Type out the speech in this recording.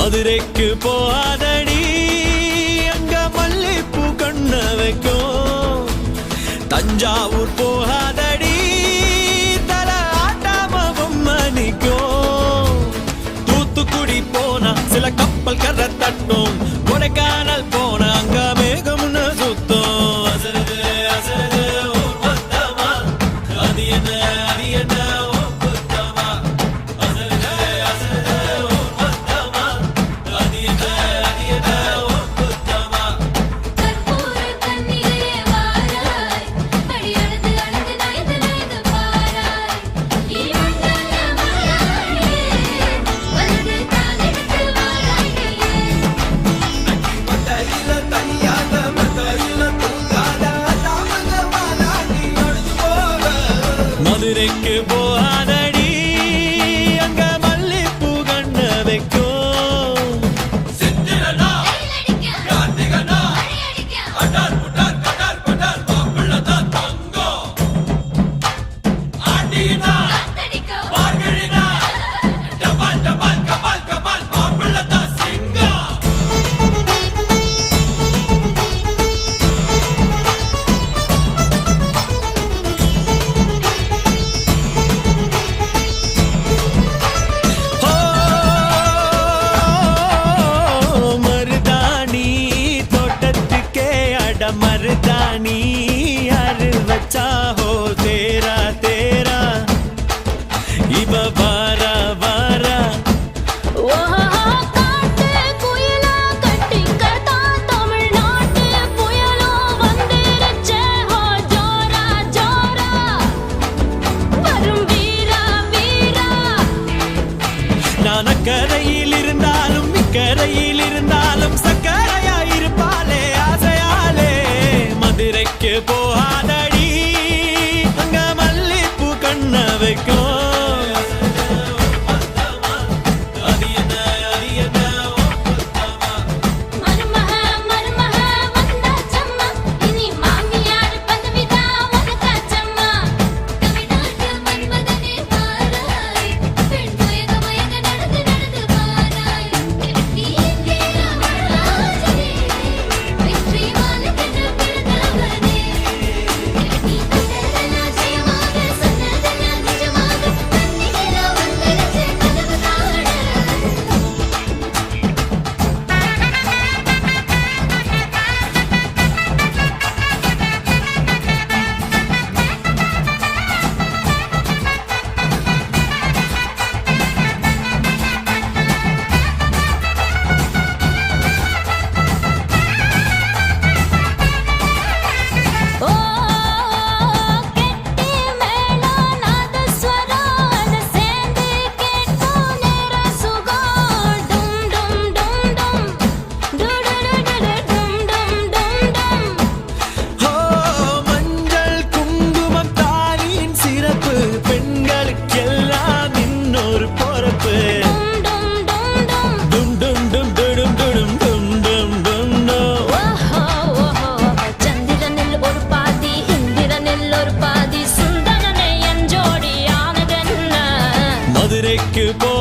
மதுரைக்கு போகாதடி அங்க மல்லிப்பூ கண்ண வைக்கும். தஞ்சாவூர் போகாதடி தல ஆட்டாம பொம்மணிக்கும். தூத்துக்குடி போனா சில கப்பல் கரை தட்டும். கொடைக்கானல் போனா அங்க மேகம்னு சுத்தம். அசருது அசருது ஊர் மொத்தமா அது என்ன அது என்ன ஒப்புத்தமா. அசருது அசருது ஊர் மொத்தமா அது என்ன அது என்ன ஒப்புத்தமா. கற்பூர கன்னிகையே வாராய் அடியளந்து அளந்து நயந்து நயந்து பாராய். இவண்டல்ல மாறாயே வலது காலெடுத்து வாராய் நீயே. மத்தையில தனியாக மத்தையில தூங்காத தாமங்க மாலாடி அழுது போக. மதுரைக்கு போகாதடி அங்க மல்லிப்பூ கண்ண வைக்கும். சித்திரனா கைலடிக்க கார்த்திகனா அடியடிக்க அடார் புடார் கடார் படார் மாப்பிள்ளதான் தங்கம். ஆண்டினா காத்தடிக்க பார்கழினா டபால் டபால் கபால் கபால் மாப்பிள்ளதான் சிங்கம். மருதாணி தோட்டத்துக்கே அட மருதாணி யாரு வச்சா ஹோ தேரா தேரா. இவ வாரா வாரா ஓஹோ காட்டு குயிலா கட்டிக்கதா தமிழ்நாட்டு புயலோ வந்திருச்சே ஹோ ஜோரா ஜோரா. வரும் வீரா வீரா நான் அக்கரையில் இருந்தாலும் இக்கரையில் இருந்தாலும் சக்கரையா இருப்பாளே ஆசையாலே. மதுரைக்கு போகாதடி அங்க மல்லிப்பூ கண்ண வைக்கும். அது என்ன அது என்ன ஒப்புத்தமா. மருமக மருமக வந்தாச்சம்மா இனி மாமியார் பதவிதான் உனக்காச்சம்மா. தமிழ்நாட்டு மன்மதனே வாராய் பெண் மயக மயக நடந்து நடந்து வாராய். நீ எங்கே ராமராஜனே வெற்றி மாலுக்கென்று பிறந்தவனே. நீ கண்டதெல்லாம் ஜெயமாக சொன்னதெல்லாம் நிஜமாக கண்ணிகளா வந்துருச்சு கனவு காண. ஓ கெட்டி மேளம் நாதஸ்வரம் அது சேர்ந்து கேட்கும் நேர சுகம். டும் டும் டும் டும் டுடுடுடுடு டும் டும் டும் டும். ஓ மஞ்சள் குங்குமம் தானியின் சிறப்பு பெண்களுக்கெல்லாம் இன்னொரு பொறுப்பு. டும் டும் டும் டும். டும் டும் டும் டும் டும் டும் டும் டும் டும். ஓஹோ ஓஹோ சந்திரனில் ஒரு பாதி இந்திரனில் ஒரு பாதி சுந்தரனை என் ஜோடி ஆனதென்ன. மதுரைக்கு போ